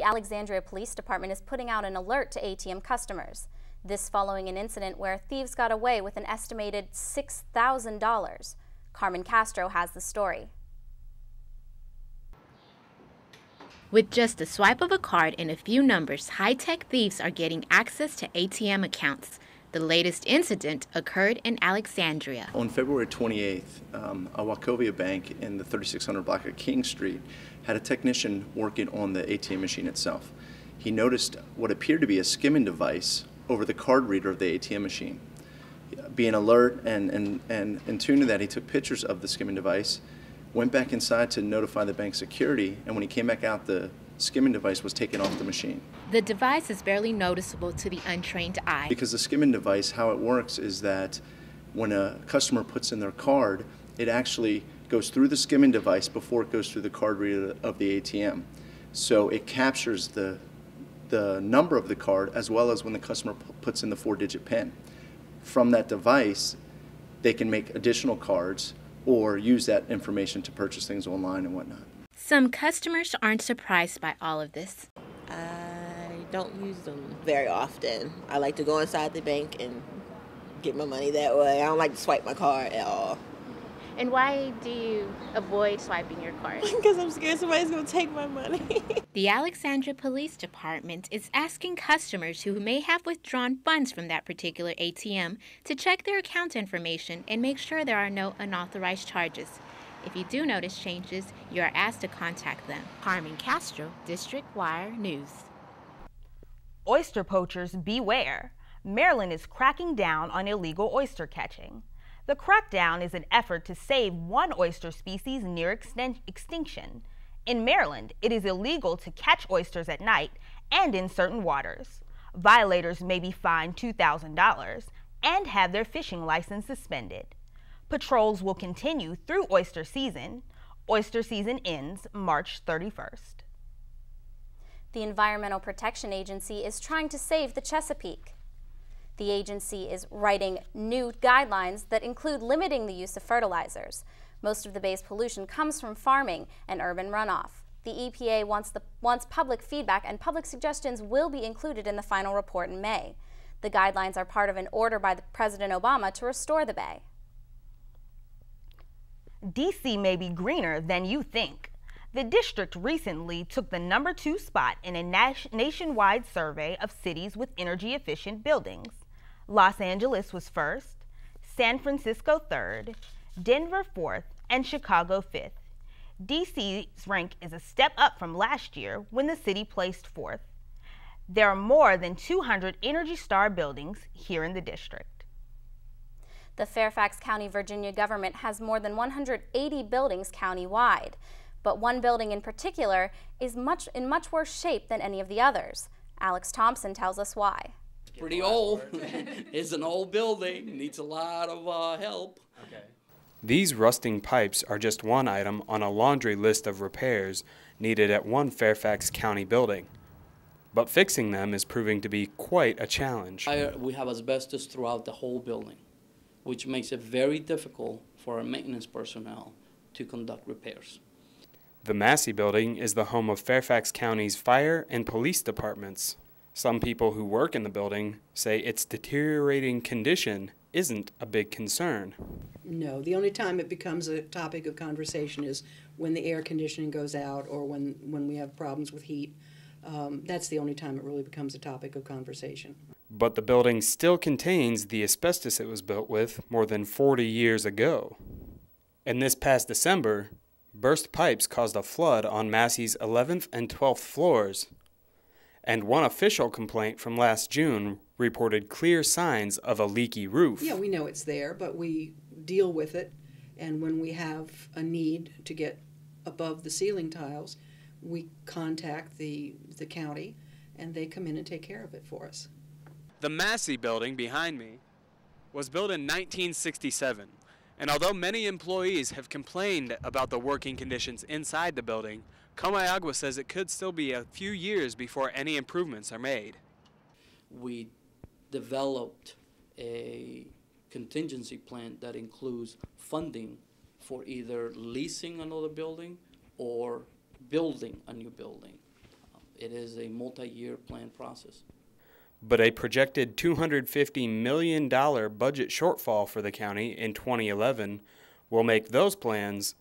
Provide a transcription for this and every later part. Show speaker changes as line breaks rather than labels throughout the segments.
the Alexandria Police Department is putting out an alert to ATM customers. This following an incident where thieves got away with an estimated $6,000. Carmen Castro has the story.
With just a swipe of a card and a few numbers, high-tech thieves are getting access to ATM accounts. The latest incident occurred in Alexandria.
On February 28th, a Wachovia bank in the 3600 block of King Street had a technician working on the ATM machine itself. He noticed what appeared to be a skimming device over the card reader of the ATM machine. Being alert and in tune to that, he took pictures of the skimming device, went back inside to notify the bank security, and when he came back out, the skimming device was taken off the machine.
The device is barely noticeable to the untrained eye.
Because the skimming device, how it works is that when a customer puts in their card, it actually goes through the skimming device before it goes through the card reader of the ATM. So it captures the number of the card as well as when the customer puts in the 4-digit PIN. From that device, they can make additional cards or use that information to purchase things online and whatnot.
Some customers aren't surprised by all of this.
I don't use them very often. I like to go inside the bank and get my money that way. I don't like to swipe my card at all.
And why do you avoid swiping your card?
Because I'm scared somebody's going to take my money.
The Alexandria Police Department is asking customers who may have withdrawn funds from that particular ATM to check their account information and make sure there are no unauthorized charges. If you do notice changes, you are asked to contact them. Carmen Castro, District Wire News.
Oyster poachers, beware. Maryland is cracking down on illegal oyster catching. The crackdown is an effort to save one oyster species near extinction. In Maryland, it is illegal to catch oysters at night and in certain waters. Violators may be fined $2,000 and have their fishing license suspended. Patrols will continue through oyster season. Oyster season ends March 31st.
The Environmental Protection Agency is trying to save the Chesapeake. The agency is writing new guidelines that include limiting the use of fertilizers. Most of the bay's pollution comes from farming and urban runoff. The EPA wants public feedback, and public suggestions will be included in the final report in May. The guidelines are part of an order by President Obama to restore the bay.
D.C. may be greener than you think. The district recently took the #2 spot in a nationwide survey of cities with energy-efficient buildings. Los Angeles was first, San Francisco third, Denver fourth, and Chicago fifth. D.C.'s rank is a step up from last year when the city placed fourth. There are more than 200 Energy Star buildings here in the district.
The Fairfax County, Virginia government has more than 180 buildings countywide, but one building in particular is in much worse shape than any of the others. Alex Thompson tells us why.
Pretty old. It's an old building, needs a lot of help.
Okay. These rusting pipes are just one item on a laundry list of repairs needed at one Fairfax County building. But fixing them is proving to be quite a challenge.
We have asbestos throughout the whole building, which makes it very difficult for our maintenance personnel to conduct repairs.
The Massey building is the home of Fairfax County's fire and police departments. Some people who work in the building say its deteriorating condition isn't a big concern.
No, the only time it becomes a topic of conversation is when the air conditioning goes out or when we have problems with heat. That's the only time it really becomes a topic of conversation.
But the building still contains the asbestos it was built with more than 40 years ago. And this past December, burst pipes caused a flood on Massey's 11th and 12th floors. And one official complaint from last June reported clear signs of a leaky roof.
Yeah, we know it's there, but we deal with it. And when we have a need to get above the ceiling tiles, we contact the county, and they come in and take care of it for us.
The Massey building behind me was built in 1967. And although many employees have complained about the working conditions inside the building, Comayagua says it could still be a few years before any improvements are made.
We developed a contingency plan that includes funding for either leasing another building or building a new building. It is a multi-year plan process.
But a projected $250 million budget shortfall for the county in 2011 will make those plans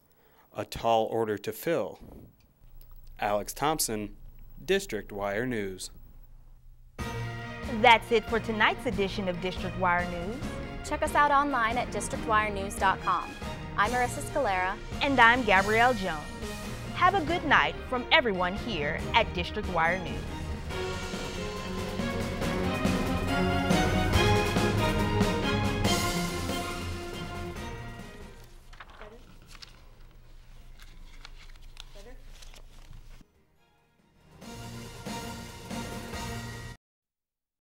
a tall order to fill. Alex Thompson, District Wire News.
That's it for tonight's edition of District Wire News.
Check us out online at districtwirenews.com. I'm Erissa Scalera.
And I'm Gabrielle Jones. Have a good night from everyone here at District Wire News.